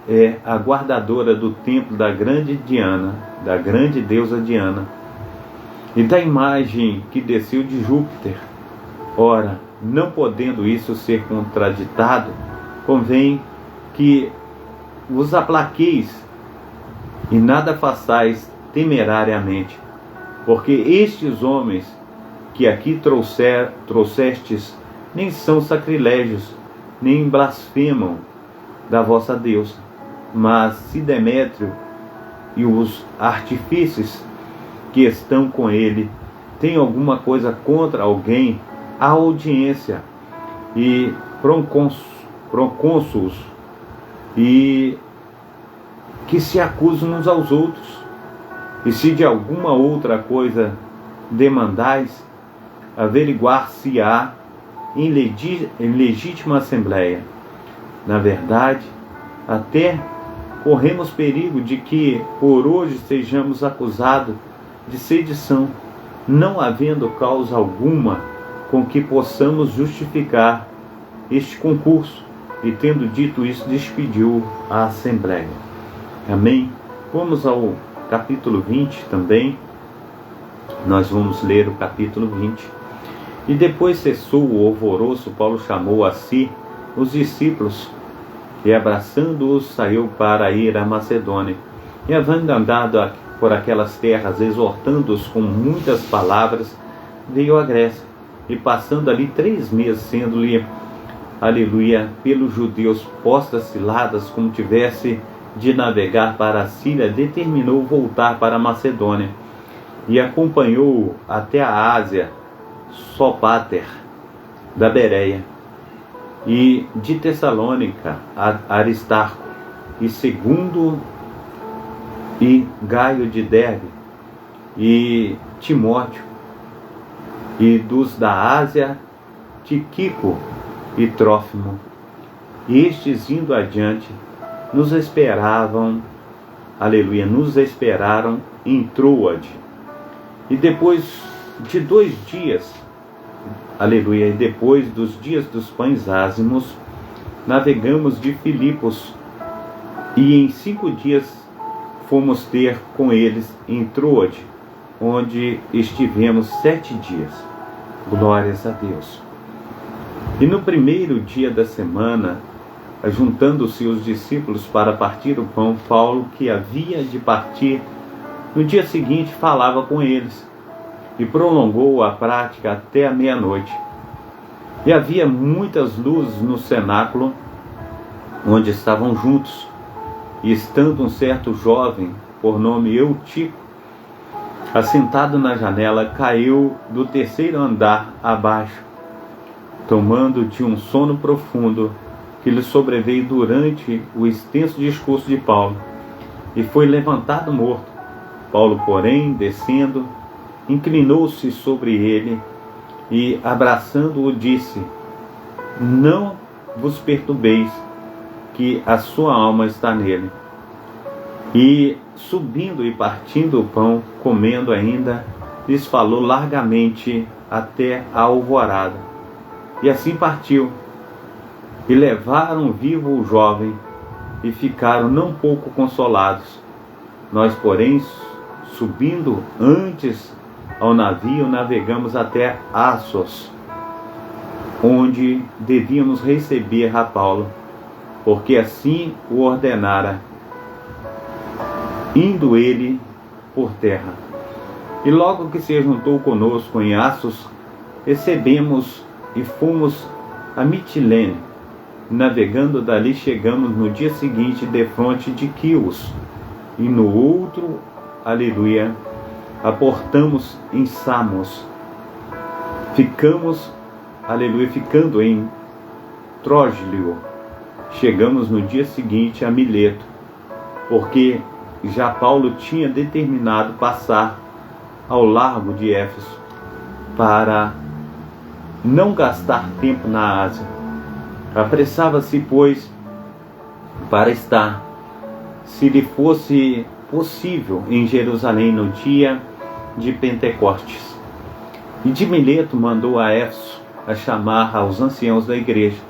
[SPEAKER 1] é a guardadora do templo da grande Diana, da grande deusa Diana, e da imagem que desceu de Júpiter? Ora, não podendo isso ser contraditado, convém que vos aplaqueis e nada façais temerariamente, porque estes homens que aqui trouxestes nem são sacrilégios, nem blasfemam da vossa deusa. Mas se Demétrio e os artífices que estão com ele têm alguma coisa contra alguém, a audiência e procônsulos, e que se acusam uns aos outros. E se de alguma outra coisa demandais, averiguar-se-á em legítima assembleia. Na verdade, até corremos perigo de que por hoje sejamos acusados de sedição, não havendo causa alguma com que possamos justificar este concurso. E tendo dito isso, despediu a assembleia. Amém? Vamos ao capítulo 20 também. Nós vamos ler o capítulo 20. E depois cessou o alvoroço, Paulo chamou a si os discípulos e, abraçando-os, saiu para ir à Macedônia. E, havendo andado por aquelas terras, exortando-os com muitas palavras, veio à Grécia. E passando ali 3 meses, sendo-lhe, aleluia, pelos judeus postas ciladas, como tivesse de navegar para a Síria, determinou voltar para a Macedônia. E acompanhou até a Ásia Sópater, da Bereia, e de Tessalônica Aristarco, e Segundo e Gaio de Derbe, e Timóteo, e dos da Ásia Tíquico e Trófimo. E estes, indo adiante, nos esperaram em Troade. E depois de 2 dias, aleluia, e depois dos dias dos pães ázimos, navegamos de Filipos, e em 5 dias fomos ter com eles em Troade, onde estivemos 7 dias. Glórias a Deus. E no primeiro dia da semana, juntando-se os discípulos para partir o pão, Paulo, que havia de partir no dia seguinte, falava com eles, e prolongou a prática até a meia-noite. E havia muitas luzes no cenáculo onde estavam juntos. E estando um certo jovem, por nome Eutico, assentado na janela, caiu do 3º andar abaixo, tomando de um sono profundo que lhe sobreveio durante o extenso discurso de Paulo, e foi levantado morto. Paulo, porém, descendo, inclinou-se sobre ele e, abraçando-o, disse: não vos perturbeis, que a sua alma está nele. E, subindo e partindo o pão, comendo ainda, lhes falou largamente até a alvorada. E assim partiu. E levaram vivo o jovem, e ficaram não pouco consolados. Nós, porém, subindo antes ao navio, navegamos até Assos, onde devíamos receber a Paulo, porque assim o ordenara, indo ele por terra. E logo que se juntou conosco em Assos, recebemos e fomos a Mitilene. Navegando dali, chegamos no dia seguinte defronte de Quios, e no outro, aleluia, aportamos em Samos. Ficando em Trógilio, chegamos no dia seguinte a Mileto, porque já Paulo tinha determinado passar ao largo de Éfeso, para não gastar tempo na Ásia. Apressava-se, pois, para estar, se lhe fosse possível em Jerusalém no dia de Pentecostes. E de Mileto mandou a Éfeso a chamar aos anciãos da igreja,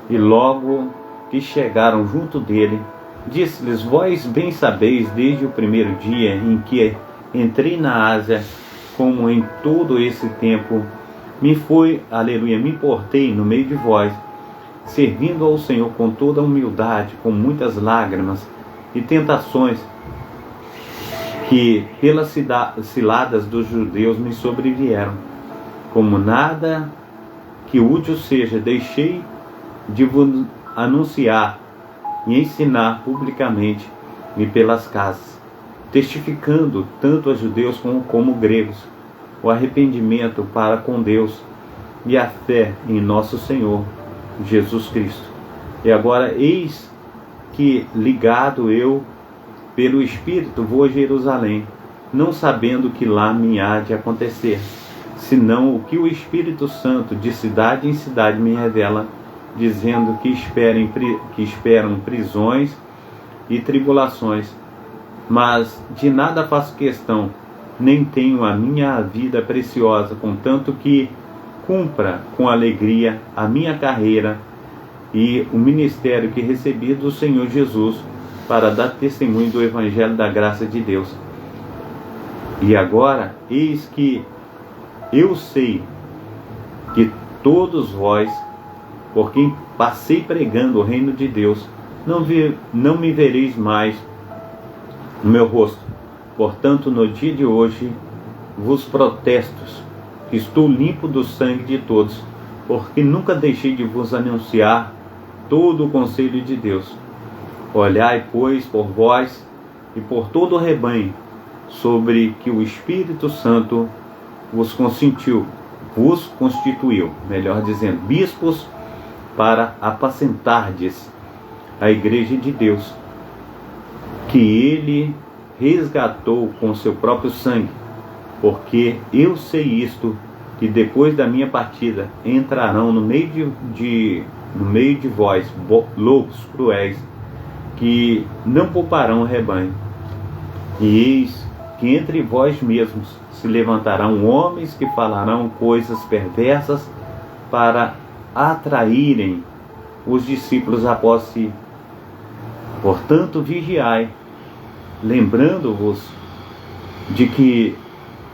[SPEAKER 1] e logo que chegaram junto dele, disse-lhes: vós bem sabeis desde o primeiro dia em que entrei na Ásia, como em todo esse tempo me importei no meio de vós, servindo ao Senhor com toda a humildade, com muitas lágrimas e tentações que pelas ciladas dos judeus me sobrevieram. Como nada que útil seja, deixei de vos anunciar e ensinar publicamente e pelas casas, testificando tanto a judeus como gregos o arrependimento para com Deus e a fé em nosso Senhor Jesus Cristo. E agora eis que, ligado eu pelo Espírito, vou a Jerusalém, não sabendo o que lá me há de acontecer, senão o que o Espírito Santo de cidade em cidade me revela, dizendo que esperam prisões e tribulações. Mas de nada faço questão, nem tenho a minha vida preciosa, contanto que cumpra com alegria a minha carreira e o ministério que recebi do Senhor Jesus, para dar testemunho do Evangelho da graça de Deus. E agora, eis que eu sei que todos vós, por quem passei pregando o reino de Deus, não me vereis mais no meu rosto. Portanto, no dia de hoje, vos protesto que estou limpo do sangue de todos, porque nunca deixei de vos anunciar todo o conselho de Deus. Olhai, pois, por vós e por todo o rebanho, sobre que o Espírito Santo vos constituiu, melhor dizendo, bispos, para apacentardes a igreja de Deus, que ele resgatou com seu próprio sangue. Porque eu sei isto, que depois da minha partida entrarão no meio de vós lobos cruéis, que não pouparão o rebanho. E eis que entre vós mesmos se levantarão homens que falarão coisas perversas para atraírem os discípulos após si. Portanto, vigiai, lembrando-vos de que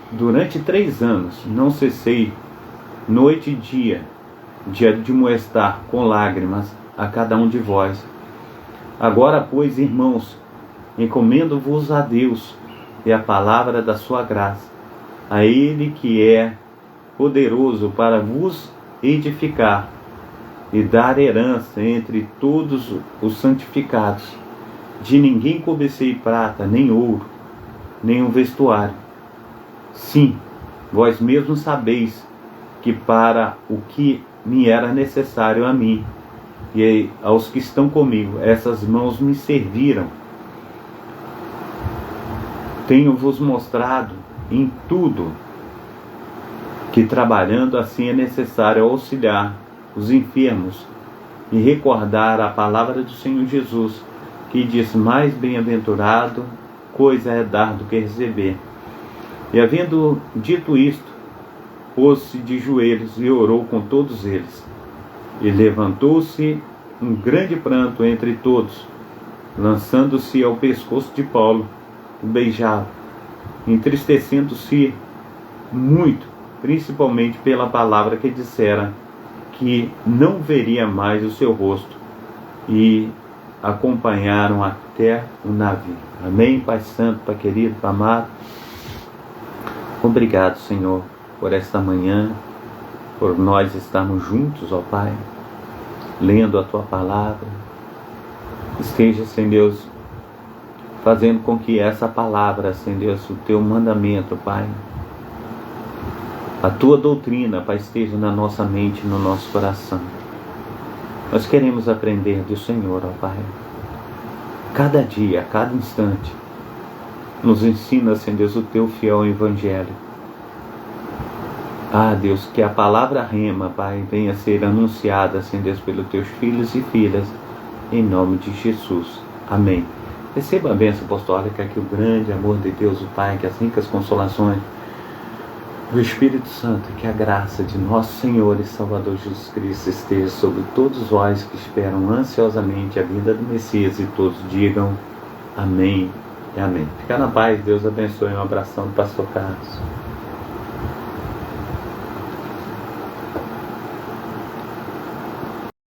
[SPEAKER 1] durante 3 anos não cessei, noite e dia, de admoestar com lágrimas a cada um de vós. Agora, pois, irmãos, encomendo-vos a Deus e a palavra da sua graça, a Ele que é poderoso para vos edificar e dar herança entre todos os santificados. De ninguém cobicei prata, nem ouro, nem um vestuário. Sim, vós mesmos sabeis que para o que me era necessário a mim e aos que estão comigo, essas mãos me serviram. Tenho-vos mostrado em tudo que, trabalhando assim, é necessário auxiliar os enfermos e recordar a palavra do Senhor Jesus, que diz: mais bem-aventurado coisa é dar do que receber. E havendo dito isto, pôs-se de joelhos e orou com todos eles. E levantou-se um grande pranto entre todos, lançando-se ao pescoço de Paulo, o beijava, entristecendo-se muito, principalmente pela palavra que dissera, que não veria mais o seu rosto, e acompanharam até o navio. Amém, Pai Santo, Pai querido, Pai amado. Obrigado, Senhor, por esta manhã, por nós estarmos juntos, ó Pai, lendo a Tua palavra. Esteja, Senhor Deus, fazendo com que essa palavra, Senhor Deus, o Teu mandamento, Pai, a Tua doutrina, Pai, esteja na nossa mente, no nosso coração. Nós queremos aprender do Senhor, ó Pai. Cada dia, a cada instante, nos ensina, Senhor Deus, o Teu fiel Evangelho. Ah, Deus, que a palavra rema, Pai, venha a ser anunciada, Senhor Deus, pelos Teus filhos e filhas, em nome de Jesus. Amém. Receba a bênção apostólica, que o grande amor de Deus, o Pai, que as ricas consolações do Espírito Santo, que a graça de nosso Senhor e Salvador Jesus Cristo esteja sobre todos vós que esperam ansiosamente a vinda do Messias, e todos digam amém e amém. Fica na paz, Deus abençoe. Um abração do pastor Carlos.